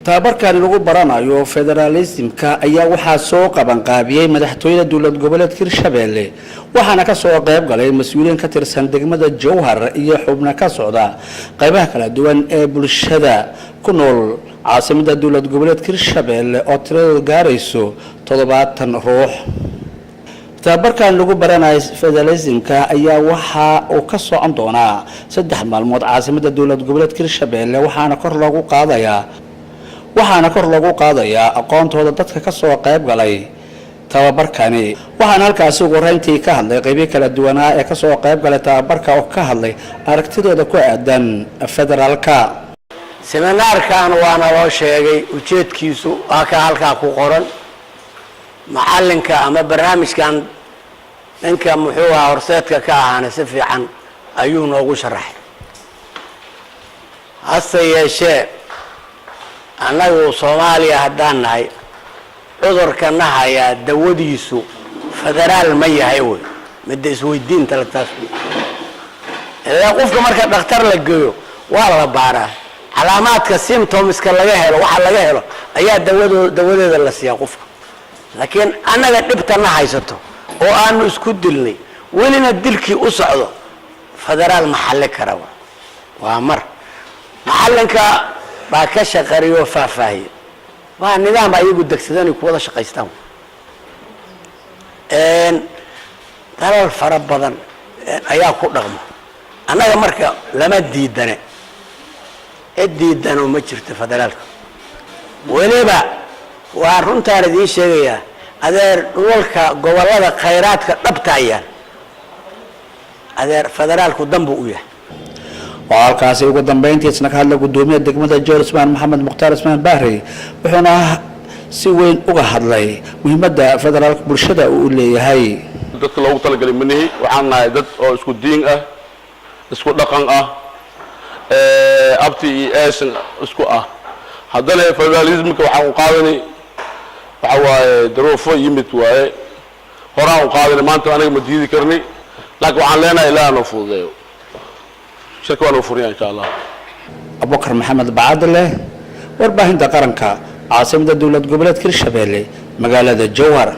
tababarkan lagu baranayo federalismka ayaa waxaa soo qaban qaabiyay madaxtooyada dowlad goboleedka Hirshabelle waxaana ka soo qayb galay mas'uuliyiin ka tirsan degmada Jowhar iyo xubno ka socda qaybaha kala duwan ee bulshada ku nool caasimada dowlad goboleedka Hirshabelle oo tirada gaarayso 70 ruux. tababarkan lagu baranayo federalismka ayaa waxa uu ka socon doonaa 3 maalmood caasimada dowlad goboleedka Hirshabelle waxaana kor loogu qaadayaa aqoontooda dadka ka soo qayb galay tababarkani waxaana halkaas ugu horeyntii ka hadlay qaybaha kala duwan ee ka soo qayb galay tababarka oo ka hadlay aragtidooda ku aadan federaalka. seminaarkan waana loo sheegay ujeedkiisu halka ku qoran macalinka ama barnaamijkan ninka muxuu ahaa horseedka ka ahaana si fiican ayuu noogu sharaxay. hase yeeshee annagu Soomaaliya haddaan nahay cudurka nahaya dawadiisu federaal ma yahay way midda isweydiinta la taas ilaa qofka marka dhakhtar la geeyo waa la baaraa calaamaadka symptomska laga helo waxa laga helo ayaa dawadeeda la siiyaa qofka laakiin annaga dhibtana haysato oo aanu isku dilnay welina dilkii u socdo federaal maxalli kara waa mar maxallinka baa ka shaqariyo faahfaahiye waa nidaam ayagu degsadaan ku wada shaqaystaan dalal fara badan ayaa ku dhaqmo annaga marka lama diidano ma jirto federaalka weliba waa runtaan idiin sheegayaa adeer dhulalka gobolada khayraadka dhabta ayaan adeer federaalku dambu u yahay. halkaasi ugu dambeyntii isna ka hadlay gudoomiyaha degmada Jowhar Usmaan Maxamed Mukhtaar Usmaan Bahri wuxuuna si weyn uga hadlay muhiimadda federaalka bulshada uu leeyahay. dadka loogu talagalay manihi waxaan nahay dad oo isku diin ah isku dhaqan ah abti iyo eesan isku ah haddana federalismka waxaan u qaadanay waxa waaye daruufo yimid waaye horaan u qaadanay maanta anaga ma diidi karnay laakiin waxaan leenahay ilaahay noo fududeeyo شكرا وفريا إن شاء الله. أبو بكر محمد بعدله ورباهن دقرنكا عاصمة دولة قبلة كرشبيلي مقالة الجوهر.